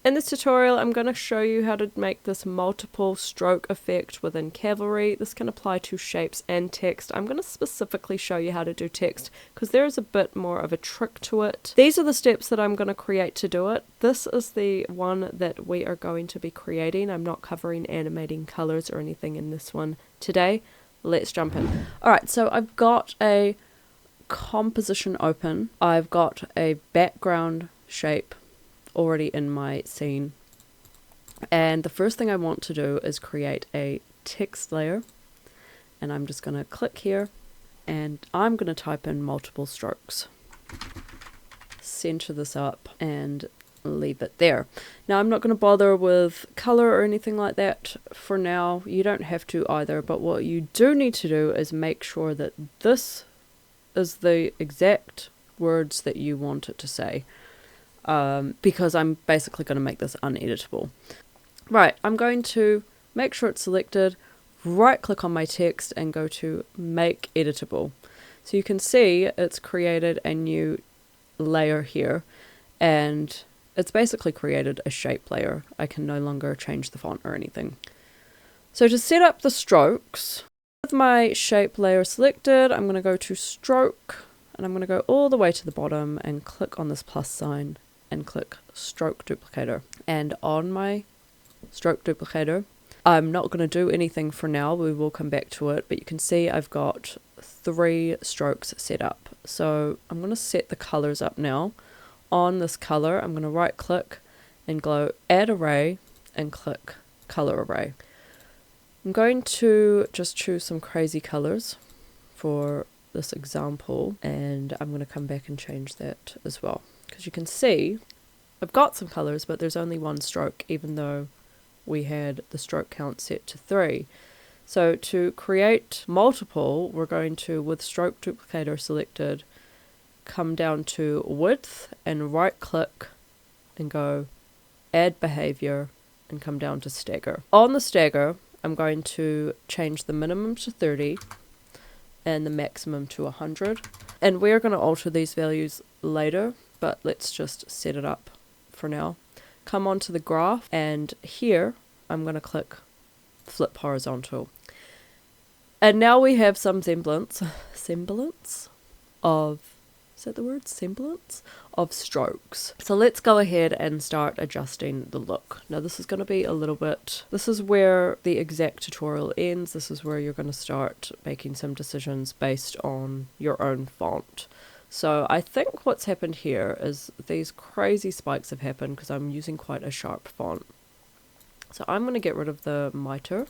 In this tutorial, I'm going to show you how to make this multiple stroke effect within Cavalry. This can apply to shapes and text. I'm going to specifically show you how to do text because there is a bit more of a trick to it. These are the steps that I'm going to create to do it. This is the one that we are going to be creating. I'm not covering animating colors or anything in this one today. Let's jump in. Alright, so I've got a composition open. I've got a background shape already in my scene, and the first thing I want to do is create a text layer, and I'm just going to click here and I'm going to type in multiple strokes, center this up and leave it there. Now I'm not going to bother with color or anything like that for now. You don't have to either, but what you do need to do is make sure that this is the exact words that you want it to say. Because I'm basically going to make this uneditable. Right, I'm going to make sure it's selected, right click on my text and go to make editable. So you can see it's created a new layer here, and it's basically created a shape layer. I can no longer change the font or anything. So to set up the strokes, with my shape layer selected, I'm going to go to stroke, and I'm going to go all the way to the bottom and click on this plus sign and click stroke duplicator. And on my stroke duplicator, I'm not going to do anything for now, we will come back to it, but you can see I've got 3 strokes set up. So I'm going to set the colors up now. On this color, I'm going to right click and go add array and click color array. I'm going to just choose some crazy colors for this example, and I'm going to come back and change that as well. Because you can see I've got some colors, but there's only 1 stroke, even though we had the stroke count set to 3. So to create multiple, we're going to, with stroke duplicator selected, come down to width and right click and go add behavior and come down to stagger. On the stagger, I'm going to change the minimum to 30 and the maximum to 100. And we're going to alter these values later, but let's just set it up for now. Come onto the graph, and here I'm going to click flip horizontal. And now we have some semblance of, is that the word? Semblance of strokes. So let's go ahead and start adjusting the look. Now this is going to be a little bit, this is where the exact tutorial ends. This is where you're going to start making some decisions based on your own font. So I think what's happened here is these crazy spikes have happened because I'm using quite a sharp font. So I'm going to get rid of the mitre,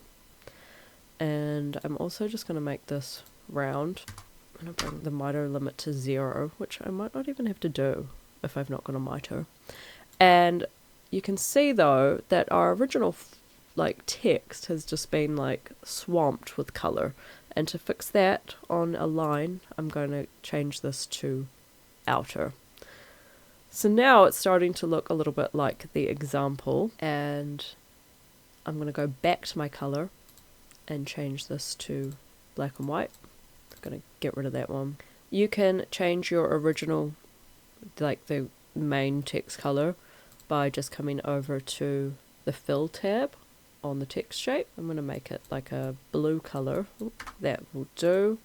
and I'm also just going to make this round. I'm going to bring the mitre limit to 0, which I might not even have to do if I've not got a mitre. And you can see though that our original text has just been swamped with colour. And to fix that on a line, I'm going to change this to outer. So now it's starting to look a little bit like the example, and I'm going to go back to my colour and change this to black and white. I'm going to get rid of that one. You can change your original, the main text colour, by just coming over to the fill tab on the text shape. I'm going to make it like a blue colour. That will do.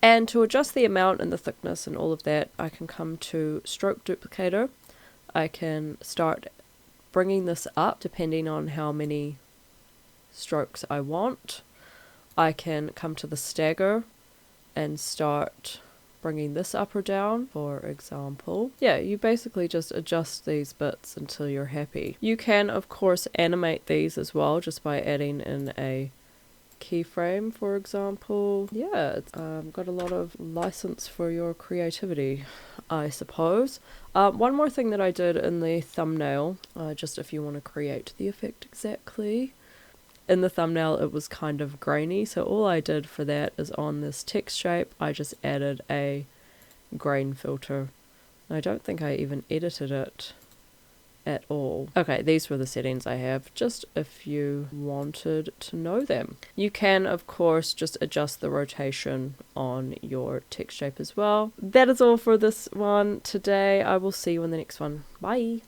And to adjust the amount and the thickness and all of that, I can come to stroke duplicator. I can start bringing this up depending on how many strokes I want. I can come to the stagger and start bringing this up or down, for example. Yeah, you basically just adjust these bits until you're happy. You can, of course, animate these as well, just by adding in a keyframe, for example. Yeah, it's got a lot of license for your creativity, I suppose. One more thing that I did in the thumbnail, just if you want to create the effect exactly. In the thumbnail it was kind of grainy, so all I did for that is on this text shape I just added a grain filter. I don't think I even edited it at all. Okay, these were the settings I have, just if you wanted to know them. You can, of course, just adjust the rotation on your text shape as well. That is all for this one today. I will see you in the next one. Bye!